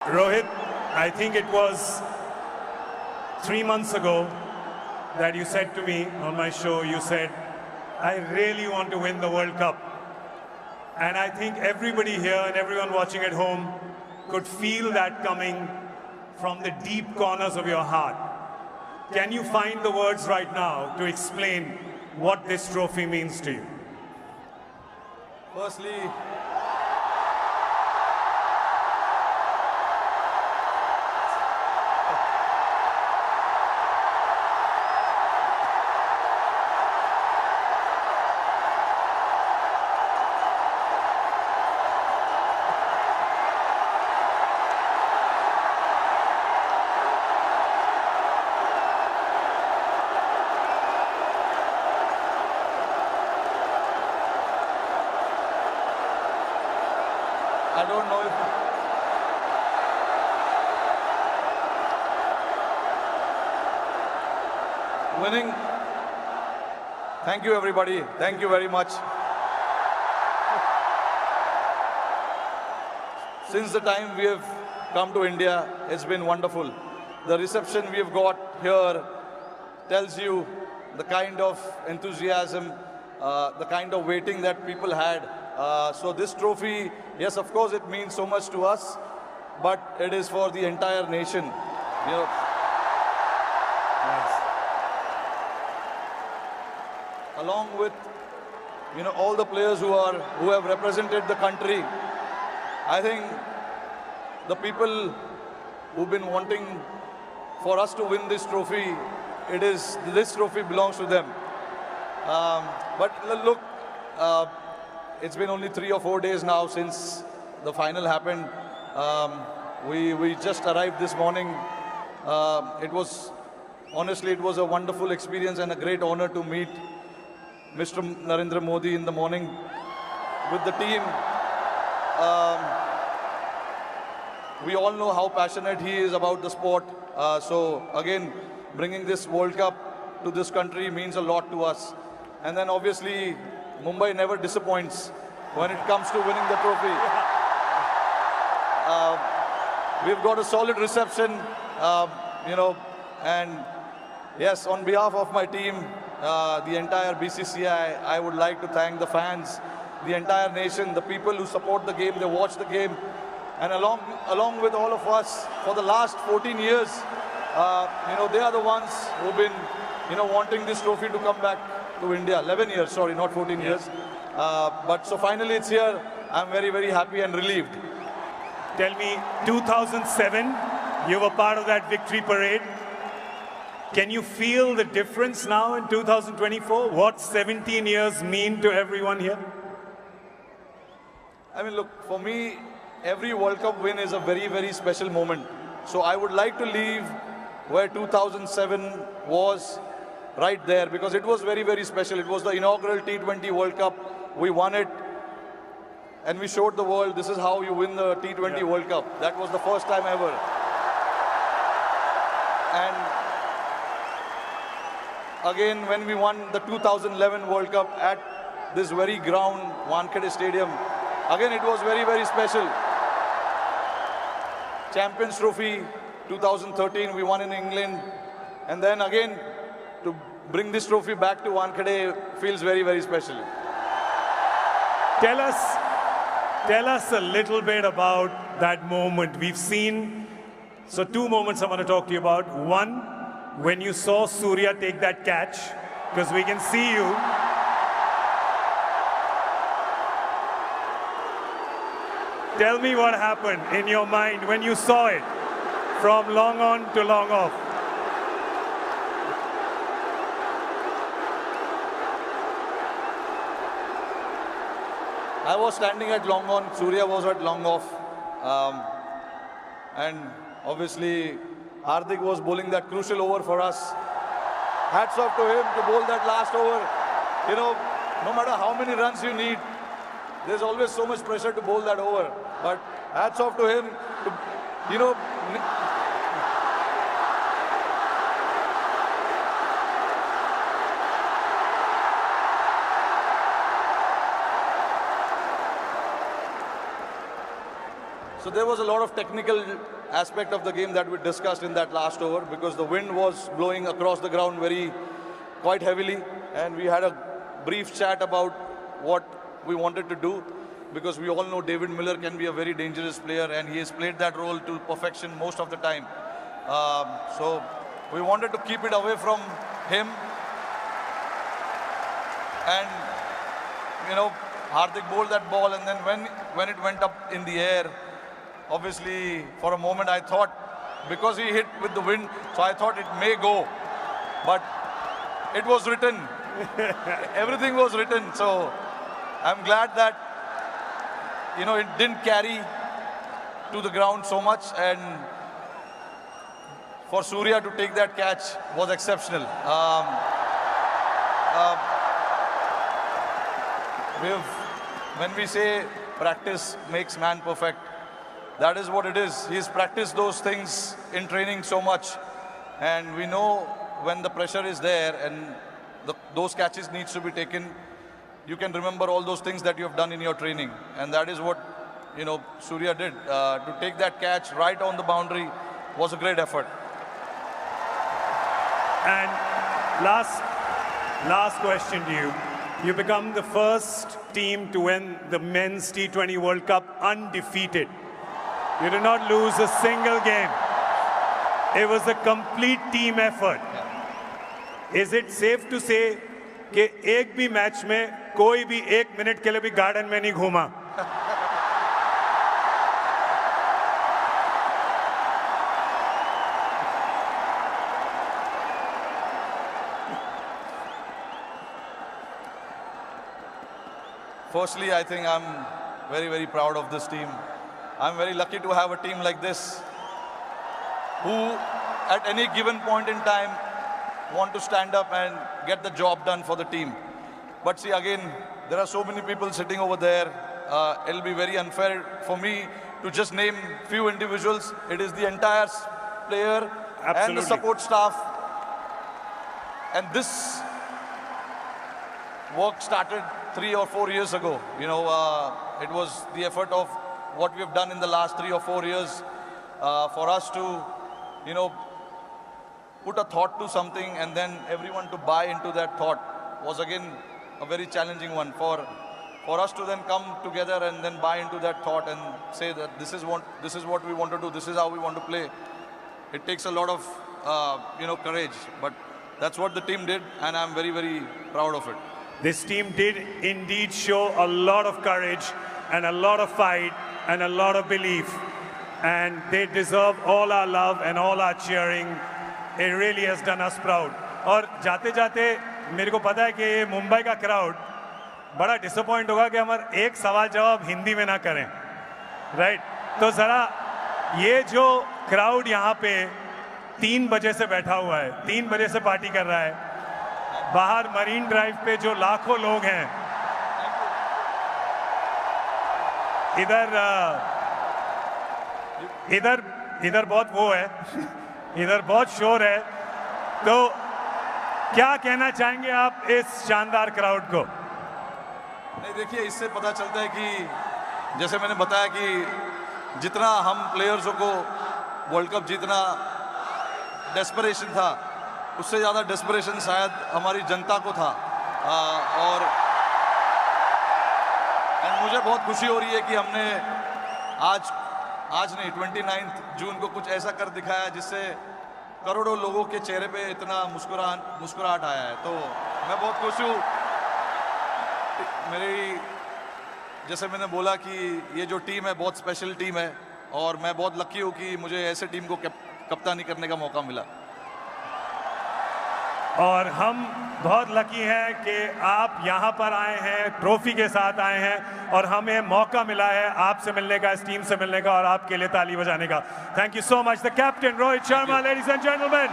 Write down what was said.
Rohit, I think it was 3 months ago that you said to me on my show, you said, I really want to win the World Cup. And I think everybody here and everyone watching at home could feel that coming from the deep corners of your heart. Can you find the words right now to explain what this trophy means to you? Firstly, I don't know if winning. Thank you, everybody. Thank you very much. Since the time we have come to India, it's been wonderful. The reception we have got here tells you the kind of enthusiasm, the kind of waiting that people had. So this trophy, yes, of course, it means so much to us, but it is for the entire nation. You know, along with all the players who have represented the country. I think the people who've been wanting for us to win this trophy, this trophy belongs to them. But look, it's been only 3 or 4 days now since the final happened. We just arrived this morning. Honestly, it was a wonderful experience and a great honor to meet Mr. Narendra Modi in the morning with the team. We all know how passionate he is about the sport. So again, bringing this World Cup to this country means a lot to us. And then obviously, Mumbai never disappoints when it comes to winning the trophy. We've got a solid reception, and yes, on behalf of my team, the entire BCCI, I would like to thank the fans, the entire nation, the people who support the game, they watch the game, and along with all of us for the last 14 years, they are the ones who've been, wanting this trophy to come back to India. 11 years, sorry, not 14 years. But so finally it's here. I'm very, very happy and relieved. Tell me, 2007, you were part of that victory parade. Can you feel the difference now in 2024? What 17 years mean to everyone here? I mean, look, for me, every World Cup win is a very, very special moment. So I would like to leave where 2007 was, right there, because it was very, very special. It was the inaugural T20 World Cup. We won it, and we showed the world this is how you win the T20 World Cup. That was the first time ever. And again, when we won the 2011 World Cup at this very ground, Wankhede Stadium, again, it was very, very special. Champions Trophy 2013, we won in England. And then again, to bring this trophy back to Wankhede feels very, very special. Tell us a little bit about that moment. We've seen, so 2 moments I want to talk to you about. One, when you saw Surya take that catch, because we can see you. Tell me what happened in your mind when you saw it from long on to long off. I was standing at long on, Surya was at long off. And obviously, Hardik was bowling that crucial over for us. Hats off to him to bowl that last over. No matter how many runs you need, there's always so much pressure to bowl that over. But hats off to him to, So So there was a lot of technical aspect of the game that we discussed in that last over, because the wind was blowing across the ground quite heavily, and we had a brief chat about what we wanted to do, because we all know David Miller can be a very dangerous player, and he has played that role to perfection most of the time. So we wanted to keep it away from him, and Hardik bowled that ball, and then when it went up in the air, obviously for a moment I thought, because he hit with the wind, so I thought it may go, but it was written. Everything was written. So I'm glad that it didn't carry to the ground so much, and for Surya to take that catch was exceptional. When we say practice makes man perfect, that is what it is. He's practiced those things in training so much, and we know when the pressure is there and those catches needs to be taken, you can remember all those things that you have done in your training, and that is what Surya did. To take that catch right on the boundary was a great effort. And last question to you. You become the first team to win the Men's T20 World Cup undefeated. You did not lose a single game. It was a complete team effort. Is it safe to say कि एक भी match में कोई भी 1 minute के लिए भी garden में नहीं घूमा? Firstly, I think I'm very, very proud of this team. I'm very lucky to have a team like this who, at any given point in time, want to stand up and get the job done for the team. But see, again, there are so many people sitting over there. It'll be very unfair for me to just name few individuals. It is the entire player and the support staff. And this work started 3 or 4 years ago. It was the effort of what we have done in the last 3 or 4 years for us to, put a thought to something, and then everyone to buy into that thought was again a very challenging one. For us to then come together and then buy into that thought and say that this is what we want to do, this is how we want to play. It takes a lot of courage, but that's what the team did, and I'm very, very proud of it. This team did indeed show a lot of courage and a lot of fight and a lot of belief, and they deserve all our love and all our cheering. It really has done us proud. और जाते जाते मेरे को पता है कि ये मुंबई का क्राउड बड़ा डिसअपॉइंट होगा कि हमारे एक सवाल जवाब हिंदी में ना करें, राइट? तो ज़रा ये जो क्राउड यहाँ पे 3 बजे से बैठा हुआ है, 3 बजे से पार्टी कर रहा है, बाहर मरीन ड्राइव पे जो लाखों लोग हैं, इधर बहुत वो है, इधर बहुत शोर है, तो क्या कहना चाहेंगे आप इस शानदार क्राउड को? नहीं, देखिए, इससे पता चलता है कि जैसे मैंने बताया कि जितना हम प्लेयर्सों को वर्ल्ड कप जीतना डेस्परेशन था, उससे ज़्यादा डेस्परेशन शायद हमारी जनता को था। और मुझे बहुत खुशी हो रही है कि हमने आज नहीं 29 जून को कुछ ऐसा कर दिखाया जिससे करोड़ों लोगों के चेहरे पे इतना मुस्कुराहट आया है। तो मैं बहुत खुश हूँ। जैसे मैंने बोला कि ये जो टीम है बहुत स्पेशल टीम है, और मैं बहुत लकी हूँ कि मुझे ऐसे टीम को कप्तानी करने का मौका मिला। और हम बहुत लकी हैं कि आप यहाँ पर आए हैं, ट्रॉफी के साथ आए हैं, और हमें मौका मिला है आपसे मिलने का, इस टीम से मिलने का, और आपके लिए ताली बजाने का। Thank you so much the captain Rohit Sharma, ladies and gentleman.